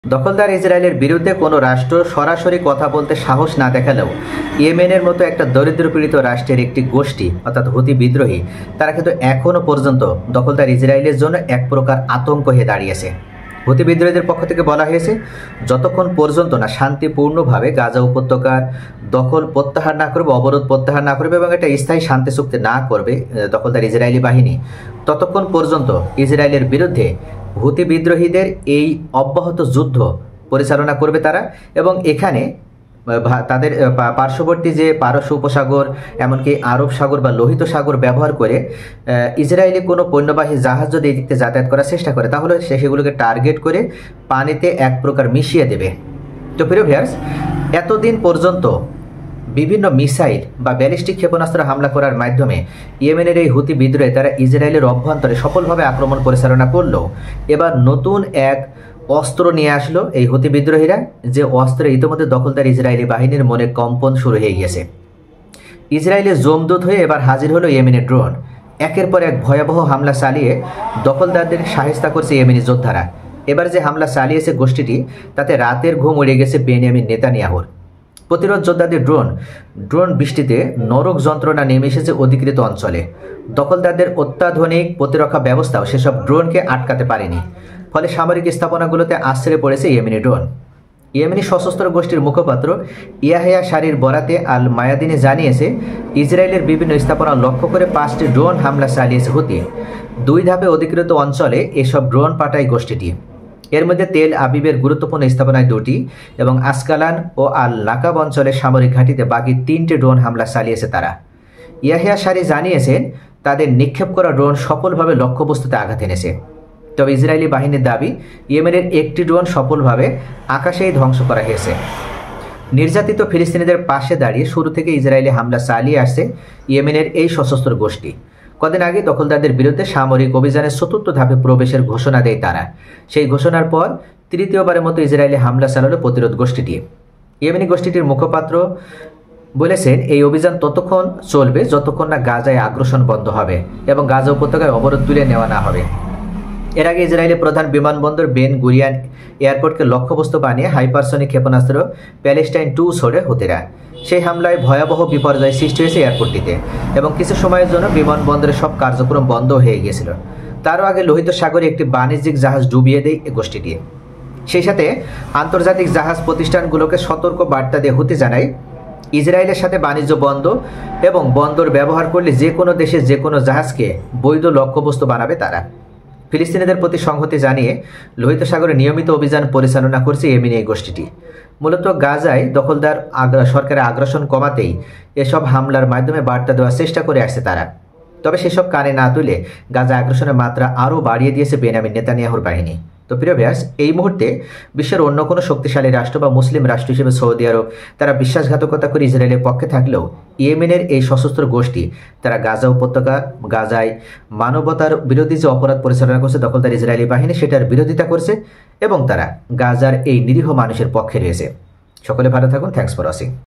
দখলদার ইসরায়েলের বিরুদ্ধে কোনো রাষ্ট্র সরাসরি কথা বলতে সাহস না দেখালেও ইয়েমেনের মতো একটা দরিদ্রপীড়িত রাষ্ট্রের একটি গোষ্ঠী অর্থাৎ হুতি বিদ্রোহী তারা কিন্তু এখনও পর্যন্ত দখলদার ইসরায়েলের জন্য এক প্রকার আতঙ্ক হয়ে দাঁড়িয়েছে। হুতি বিদ্রোহীদের পক্ষ থেকে বলা হয়েছে, যতক্ষণ পর্যন্ত না শান্তিপূর্ণভাবে গাজা উপত্যকার দখল প্রত্যাহার না করবে, অবরোধ প্রত্যাহার না করবে এবং একটা স্থায়ী শান্তি চুক্তি না করবে দখলদার ইসরায়েলি বাহিনী, ততক্ষণ পর্যন্ত ইসরায়েলের বিরুদ্ধে হুতি বিদ্রোহীদের এই অব্যাহত যুদ্ধ পরিচালনা করবে তারা। এবং এখানে তাদের পার্শ্ববর্তী যে পারস্য উপসাগর, এমনকি আরব সাগর বা লোহিত সাগর ব্যবহার করে ইসরায়েলি কোনো পণ্যবাহী জাহাজ যদি এই দিকতে যাতায়াত করার চেষ্টা করে, তাহলে সেগুলোকে টার্গেট করে পানিতে এক প্রকার মিশিয়ে দেবে। তো প্রিয় ভিউয়ার্স, এতদিন পর্যন্ত বিভিন্ন মিসাইল বা ব্যালিস্টিক ক্ষেপণাস্ত্র হামলা করার মাধ্যমে ইয়েমেনের এই হুতি বিদ্রোহে তারা ইসরায়েলের অভ্যন্তরে সফলভাবে আক্রমণ পরিচালনা করলেও এবার নতুন এক অস্ত্র নিয়ে আসলো এই হুতি বিদ্রোহীরা, যে অস্ত্রে ইতিমধ্যে দখলদার ইসরায়েলি বাহিনীর মনে কম্পন শুরু হয়ে গেছে। ইসরায়েলের জমদূত হয়ে এবার হাজির হলো ইয়েমেনের ড্রোন। একের পর এক ভয়াবহ হামলা চালিয়ে দখলদারদের সাহেস্তা করছে ইয়েমেনি যোদ্ধারা। এবার যে হামলা চালিয়েছে গোষ্ঠীটি, তাতে রাতের ঘুম উড়ে গেছে বেনিয়ামিন নেতানিয়াহুর। প্রতিরোধ যোদ্ধাদের ড্রোন বৃষ্টিতে নরক যন্ত্রণা নেমে এসেছে অধিকৃত অঞ্চলে। দখলদারদের অত্যাধুনিক প্রতিরক্ষা ব্যবস্থাও সেসব ড্রোনকে আটকাতে পারেনি। ফলে সামরিক স্থাপনাগুলোতে আশ্রয় পড়েছে ইয়েমেনি ড্রোন। ইয়েমেনি সশস্ত্র গোষ্ঠীর মুখপাত্র ইয়াহিয়া শারির বরাতে আল মায়াদিনে জানিয়েছে, ইসরায়েলের বিভিন্ন স্থাপনা লক্ষ্য করে 5টি ড্রোন হামলা চালিয়েছে হুতি। 2 ধাপে অধিকৃত অঞ্চলে এসব ড্রোন পাঠায় গোষ্ঠীটি। এর মধ্যে তেল আবিবের গুরুত্বপূর্ণ স্থাপনায় 2টি এবং আসকালান ও আল লাকাব অঞ্চলের সামরিক ঘাঁটিতে বাকি 3টি ড্রোন হামলা চালিয়েছে তারা। ইয়াহিয়া শারি জানিয়েছেন, তাদের নিক্ষেপ করা ড্রোন সফলভাবে লক্ষ্যবস্তুতে আঘাত এনেছে। তবে ইসরায়েলি বাহিনীর দাবি, ইয়েমেনের একটি ড্রোন সফলভাবে আকাশেই ধ্বংস করা হয়েছে। নির্যাতিত ফিলিস্তিনিদের পাশে দাঁড়িয়ে শুরু থেকে ইসরায়েলি হামলা চালিয়ে আসছে ইয়েমেনের এই সশস্ত্র গোষ্ঠী। কদিন আগে দখলদারদের বিরুদ্ধে সামরিক অভিযানের 4র্থ ধাপে প্রবেশের ঘোষণা দেয় তারা। সেই ঘোষণার পর তৃতীয়বারের মতো ইসরায়েলি হামলা চালালো প্রতিরোধ গোষ্ঠীটি। ইয়েমেনি গোষ্ঠীটির মুখপাত্র বলেছেন, এই অভিযান ততক্ষণ চলবে যতক্ষণ না গাজায় আগ্রাসন বন্ধ হবে এবং গাজা উপত্যকায় অবরোধ তুলে নেওয়া না হবে। এর আগে ইসরায়েলের প্রধান বিমানবন্দর বেন গুরিয়ান এয়ারপোর্টকে লক্ষ্যবস্তু বানিয়ে হাইপারসনিক ক্ষেপণাস্ত্র প্যালেস্টাইন 2 ছোড়ে হুতিরা। সেই হামলায় ভয়াবহ বিপর্যয় সৃষ্টি হয়েছে এয়ারপোর্টটিতে এবং কিছু সময়ের জন্য বিমানবন্দরের সব কার্যক্রম বন্ধ হয়ে গিয়েছিল। তারও আগে লোহিত সাগরে একটি বাণিজ্যিক জাহাজ ডুবিয়ে দেয় এই গোষ্ঠীটি। সেই সাথে আন্তর্জাতিক জাহাজ প্রতিষ্ঠানগুলোকে সতর্ক বার্তা দিয়ে হুতি জানায়, ইসরায়েলের সাথে বাণিজ্য বন্ধ এবং বন্দর ব্যবহার করলে যে কোনো দেশে যে কোনো জাহাজকে বৈধ লক্ষ্যবস্তু বানাবে তারা। ফিলিস্তিনিদের প্রতি সংহতি জানিয়ে লোহিত সাগরে নিয়মিত অভিযান পরিচালনা করছে ইয়েমেনি এই গোষ্ঠীটি। মূলত গাজায় দখলদার সরকারের আগ্রাসন কমাতেই এসব হামলার মাধ্যমে বার্তা দেওয়ার চেষ্টা করে আসছে তারা। তবে সেসব কানে না তুলে গাজা আগ্রাসনের মাত্রা আরও বাড়িয়ে দিয়েছে বেনিয়ামিন নেতানিয়াহুর বাহিনী। তো প্রিয় ভিউয়ার্স, এই মুহূর্তে বিশ্বের অন্য কোনো শক্তিশালী রাষ্ট্র বা মুসলিম রাষ্ট্র হিসেবে সৌদি আরব তারা বিশ্বাসঘাতকতা করে ইসরায়েলের পক্ষে থাকলেও ইয়েমেনের এই সশস্ত্র গোষ্ঠী তারা গাজা উপত্যকা, গাজায় মানবতার বিরোধী যে অপরাধ পরিচালনা করছে দখলদার ইসরায়েলি বাহিনী, সেটার বিরোধিতা করছে এবং তারা গাজার এই নিরীহ মানুষের পক্ষে রয়েছে। সকলে ভালো থাকুন। Thanks for watching.